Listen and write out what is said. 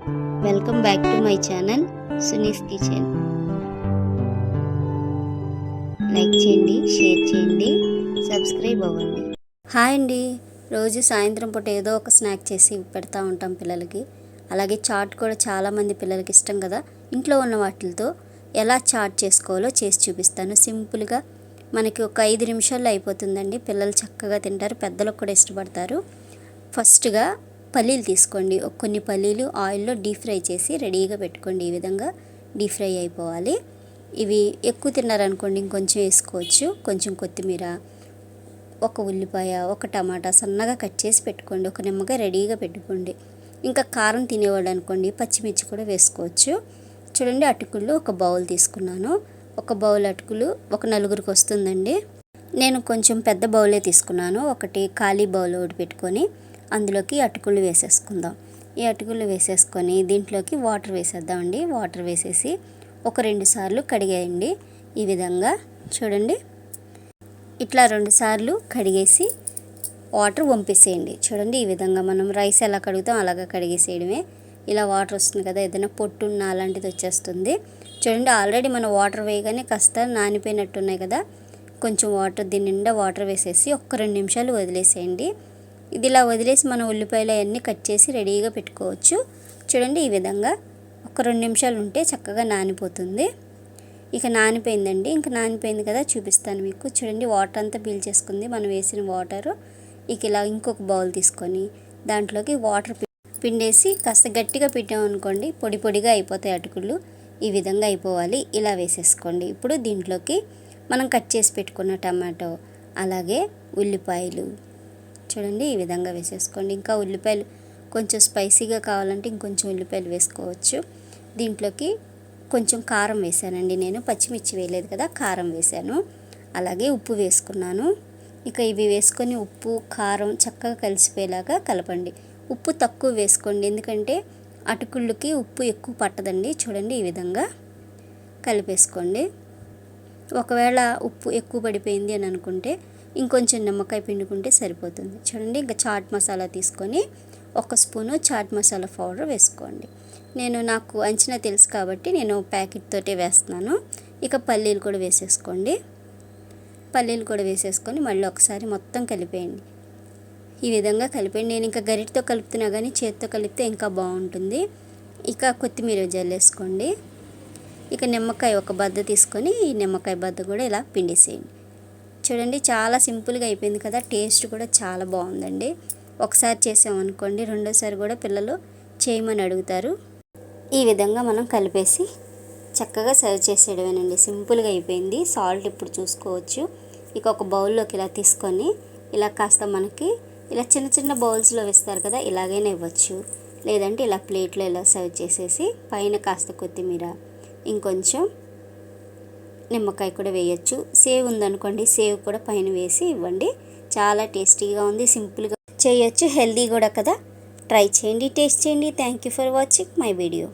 Welcome back to my channel Suni's kitchen. Like చేయండి, share చేయండి, subscribe అవ్వండి. హాయ్ అండి. రోజు సాయంత్రం పూట ఏదో ఒక స్నాక్ చేసి పెడతా ఉంటాం పిల్లలకి. అలాగే చాట్ కూడా చాలామంది పిల్లలకి ఇష్టం కదా. ఇంట్లో ఉన్న వాటితో ఎలా చాట్ చేసుకోవాలో చేసి చూపిస్తాను. సింపుల్గా మనకి ఒక 5 నిమిషాల్లో అయిపోతుందండి. పిల్లలు చక్కగా తింటారు, పెద్దలకు కూడా ఇష్టపడతారు. ఫస్ట్గా పల్లీలు తీసుకోండి. కొన్ని పల్లీలు ఆయిల్లో డీప్ ఫ్రై చేసి రెడీగా పెట్టుకోండి. ఈ విధంగా డీప్ ఫ్రై అయిపోవాలి. ఇవి ఎక్కువ తిన్నారనుకోండి ఇంకొంచెం వేసుకోవచ్చు. కొంచెం కొత్తిమీర, ఒక ఉల్లిపాయ, ఒక టమాటా సన్నగా కట్ చేసి పెట్టుకోండి. ఒక నిమ్మకాయ రెడీగా పెట్టుకోండి. ఇంకా కారం తినేవాడు అనుకోండి పచ్చిమిర్చి కూడా వేసుకోవచ్చు. చూడండి, అటుకులు ఒక బౌల్ తీసుకున్నాను. ఒక బౌల్ అటుకులు ఒక నలుగురికి వస్తుందండి. నేను కొంచెం పెద్ద బౌలే తీసుకున్నాను. ఒకటి ఖాళీ బౌల్ ఒకటి పెట్టుకొని అందులోకి అటుకులు వేసేసుకుందాం. ఈ అటుకులు వేసేసుకొని దీంట్లోకి వాటర్ వేసేద్దామండి. వాటర్ వేసేసి ఒక 2 సార్లు కడిగేయండి. ఈ విధంగా చూడండి, ఇట్లా 2 సార్లు కడిగేసి వాటర్ వంపేసేయండి. చూడండి, ఈ విధంగా మనం రైస్ ఎలా కడుగుతాం అలాగా కడిగేసేయడమే. ఇలా వాటర్ వస్తుంది కదా, ఏదైనా పొట్టున్న అలాంటిది వచ్చేస్తుంది. చూడండి, ఆల్రెడీ మనం వాటర్ వేయగానే కాస్త నానిపోయినట్టున్నాయి కదా. కొంచెం వాటర్, దీని నిండా వాటర్ వేసేసి ఒక 2 నిమిషాలు వదిలేసేయండి. ఇది ఇలా వదిలేసి మనం ఉల్లిపాయలు అవన్నీ కట్ చేసి రెడీగా పెట్టుకోవచ్చు. చూడండి, ఈ విధంగా ఒక 2 నిమిషాలు ఉంటే చక్కగా నానిపోతుంది. ఇక నానిపోయిందండి. ఇంకా నానిపోయింది కదా, చూపిస్తాను మీకు. చూడండి, వాటర్ అంతా పీల్చేసుకుంది మనం వేసిన వాటరు. ఇక ఇలా ఇంకొక బౌల్ తీసుకొని దాంట్లోకి వాటర్ పిండేసి కాస్త గట్టిగా పెట్టామనుకోండి పొడి పొడిగా అయిపోతాయి అటుకులు. ఈ విధంగా అయిపోవాలి. ఇలా వేసేసుకోండి. ఇప్పుడు దీంట్లోకి మనం కట్ చేసి పెట్టుకున్న టమాటో, అలాగే ఉల్లిపాయలు చూడండి ఈ విధంగా వేసేసుకోండి. ఇంకా ఉల్లిపాయలు కొంచెం స్పైసీగా కావాలంటే ఇంకొంచెం ఉల్లిపాయలు వేసుకోవచ్చు. దీంట్లోకి కొంచెం కారం వేసానండి నేను, పచ్చిమిర్చి వేయలేదు కదా, కారం వేసాను. అలాగే ఉప్పు వేసుకున్నాను. ఇక ఇవి వేసుకొని ఉప్పు కారం చక్కగా కలిసిపోయేలాగా కలపండి. ఉప్పు తక్కువ వేసుకోండి, ఎందుకంటే అటుకుళ్ళకి ఉప్పు ఎక్కువ పట్టదండి. చూడండి, ఈ విధంగా కలిపేసుకోండి. ఒకవేళ ఉప్పు ఎక్కువ పడిపోయింది అని అనుకుంటే ఇంకొంచెం నిమ్మకాయ పిండుకుంటే సరిపోతుంది. చూడండి, ఇంకా చాట్ మసాలా తీసుకొని 1 స్పూను చాట్ మసాలా పౌడర్ వేసుకోండి. నాకు అంచనా తెలుసు కాబట్టి నేను ప్యాకెట్ తోటే వేస్తున్నాను. ఇక పల్లీలు కూడా వేసేసుకోండి. పల్లీలు కూడా వేసేసుకొని మళ్ళీ ఒకసారి మొత్తం కలిపేయండి. ఈ విధంగా కలిపేయండి. నేను ఇంకా గరిటతో కలుపుతున్నా కానీ చేతితో కలిపితే ఇంకా బాగుంటుంది. ఇక కొత్తిమీర జల్లేసుకోండి. ఇక నిమ్మకాయ ఒక బద్ద తీసుకొని ఈ నిమ్మకాయ బద్ద కూడా ఇలా పిండేసేయండి. చూడండి, చాలా సింపుల్గా అయిపోయింది కదా. టేస్ట్ కూడా చాలా బాగుందండి. ఒకసారి చేసామనుకోండి రెండోసారి కూడా పిల్లలు చేయమని అడుగుతారు. ఈ విధంగా మనం కలిపేసి చక్కగా సర్వ్ చేసేయడమేనండి. సింపుల్గా అయిపోయింది. సాల్ట్ ఇప్పుడు చూసుకోవచ్చు. ఇక ఒక బౌల్లోకి ఇలా తీసుకొని ఇలా కాస్త మనకి ఇలా చిన్న చిన్న బౌల్స్లో వేస్తారు కదా, ఇలాగైనా ఇవ్వచ్చు. లేదంటే ఇలా ప్లేట్లో ఇలా సర్వ్ చేసేసి పైన కాస్త కొత్తిమీర, ఇంకొంచెం నిమ్మకాయ కూడా వేయచ్చు. సేవ్ ఉందనుకోండి, సేవ్ కూడా పైన వేసి ఇవ్వండి. చాలా టేస్టీగా ఉంది, సింపుల్గా చేయొచ్చు, హెల్దీ కూడా కదా. ట్రై చేయండి, టేస్ట్ చేయండి. Thank you for watching my video.